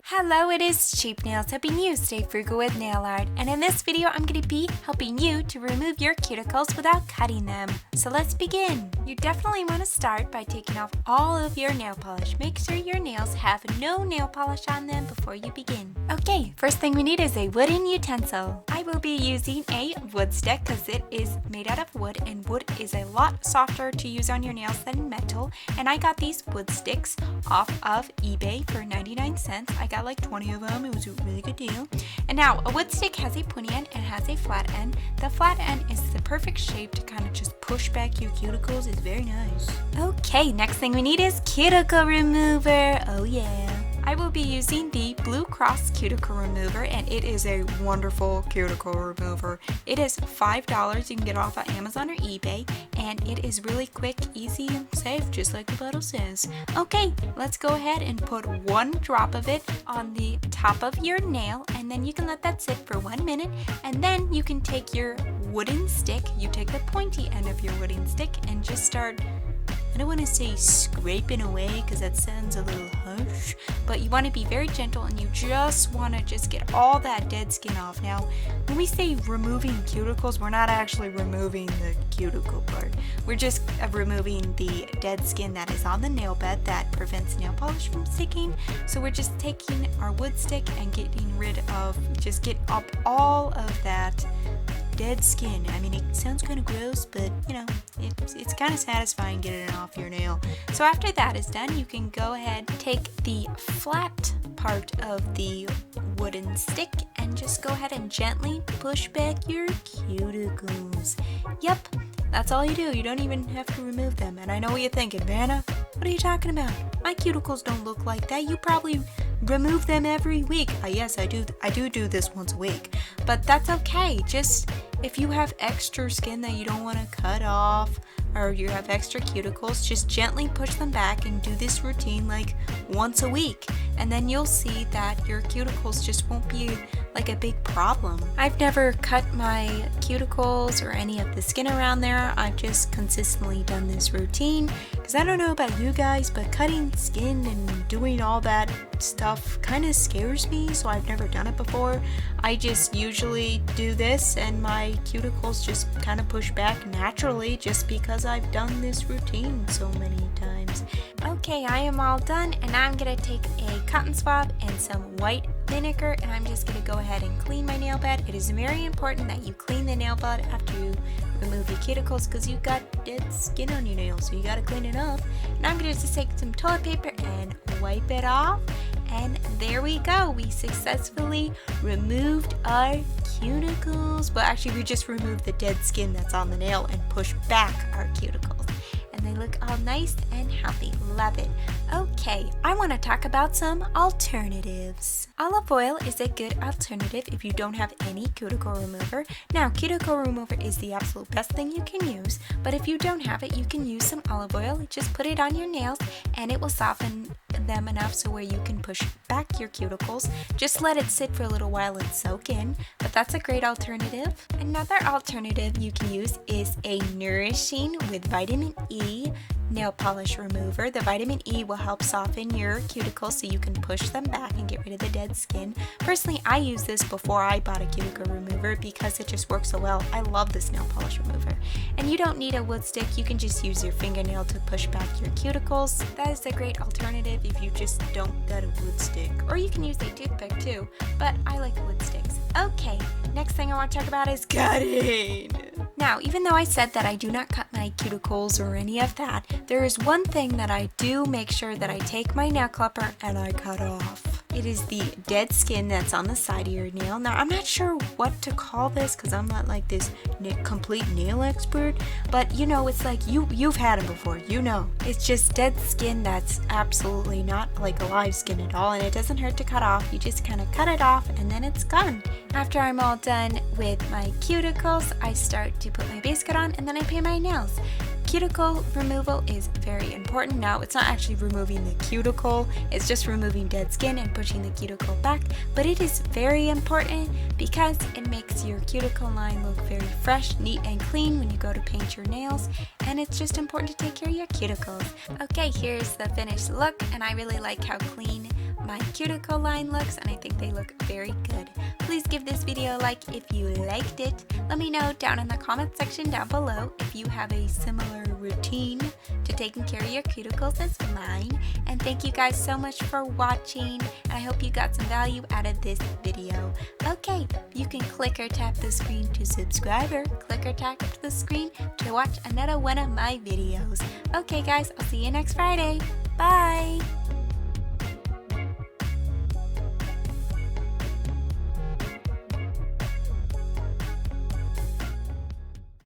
Hello, it is Cheap Nails helping you stay frugal with nail art, and in this video I'm going to be helping you to remove your cuticles without cutting them. So let's begin. You definitely want to start by taking off all of your nail polish. Make sure your nails have no nail polish on them before you begin. Okay, first thing we need is a wooden utensil. I will be using a wood stick because it is made out of wood, and wood is a lot softer to use on your nails than metal, and I got these wood sticks off of eBay for 99 cents. I got like 20 of them. It was a really good deal. And now a wood stick has a pointy end and has a flat end. The flat end is the perfect shape to kind of just push back your cuticles. It's very nice. Okay, next thing we need is cuticle remover. Oh yeah. I will be using the Blue Cross Cuticle Remover, and it is a wonderful cuticle remover. It is $5. You can get it off of Amazon or eBay, and it is really quick, easy, and safe, just like the bottle says. Okay, let's go ahead and put 1 drop of it on the top of your nail, and then you can let that sit for 1 minute, and then you can take your wooden stick, you take the pointy end of your wooden stick, and just start, I don't want to say scraping away because that sounds a little harsh, but you want to be very gentle, and you just want to just get all that dead skin off. Now, when we say removing cuticles, we're not actually removing the cuticle part. We're just removing the dead skin that is on the nail bed that prevents nail polish from sticking. So we're just taking our wood stick and getting rid of, just get up all of that dead skin. I mean, it sounds kind of gross, but you know, it's kind of satisfying getting it off your nail. So after that is done, you can go ahead, take the flat part of the wooden stick and just go ahead and gently push back your cuticles. Yep, that's all you do. You don't even have to remove them. And I know what you're thinking, Vanna, what are you talking about? My cuticles don't look like that. You probably remove them every week. Yes, I do this once a week, but that's okay. Just if you have extra skin that you don't want to cut off, or you have extra cuticles, just gently push them back and do this routine like once a week, and then you'll see that your cuticles just won't be like a big problem. I've never cut my cuticles or any of the skin around there. I've just consistently done this routine because I don't know about you guys, but cutting skin and doing all that stuff kind of scares me, so I've never done it before. I just usually do this and my cuticles just kind of push back naturally just because I've done this routine so many times. Okay, I am all done, and I'm gonna take a cotton swab and some white vinegar, and I'm just gonna go ahead and clean my nail bed. It is very important that you clean the nail bed after you remove your cuticles because you've got dead skin on your nails, so you gotta clean it up. And I'm gonna just take some toilet paper and wipe it off, and there we go. We successfully removed our cuticles. Well, actually, we just removed the dead skin that's on the nail and pushed back our cuticles. And they look all nice and healthy. Love it. Okay, I want to talk about some alternatives. Olive oil is a good alternative if you don't have any cuticle remover. Now, cuticle remover is the absolute best thing you can use, but if you don't have it, you can use some olive oil. Just put it on your nails and it will soften them enough so where you can push back your cuticles. Just let it sit for a little while and soak in, but that's a great alternative. Another alternative you can use is a nourishing with vitamin E nail polish remover. The vitamin E will help soften your cuticles so you can push them back and get rid of the dead skin. Personally, I use this before I bought a cuticle remover because it just works so well. I love this nail polish remover. And you don't need a wood stick. You can just use your fingernail to push back your cuticles. That is a great alternative if you just don't got a wood stick. Or you can use a toothpick too, but I like wood sticks. Okay, next thing I want to talk about is cutting. Now, even though I said that I do not cut my cuticles or any of that, there is one thing that I do make sure that I take my nail clipper and I cut off. It is the dead skin that's on the side of your nail. Now, I'm not sure what to call this because I'm not like this complete nail expert, but you know, it's like you've had them before, you know. It's just dead skin that's absolutely not like alive skin at all, and it doesn't hurt to cut off. You just kind of cut it off and then it's gone. After I'm all done with my cuticles, I start to put my base coat on and then I paint my nails. Cuticle removal is very important. Now, it's not actually removing the cuticle, it's just removing dead skin and pushing the cuticle back, but it is very important because it makes your cuticle line look very fresh, neat, and clean when you go to paint your nails, and it's just important to take care of your cuticles. Okay, here's the finished look, and I really like how clean my cuticle line looks, and I think they look very good. Please give this video a like if you liked it. Let me know down in the comment section down below if you have a similar routine to taking care of your cuticles as mine. And thank you guys so much for watching, and I hope you got some value out of this video. Okay, you can click or tap the screen to subscribe, or click or tap the screen to watch another one of my videos. Okay guys, I'll see you next Friday. Bye!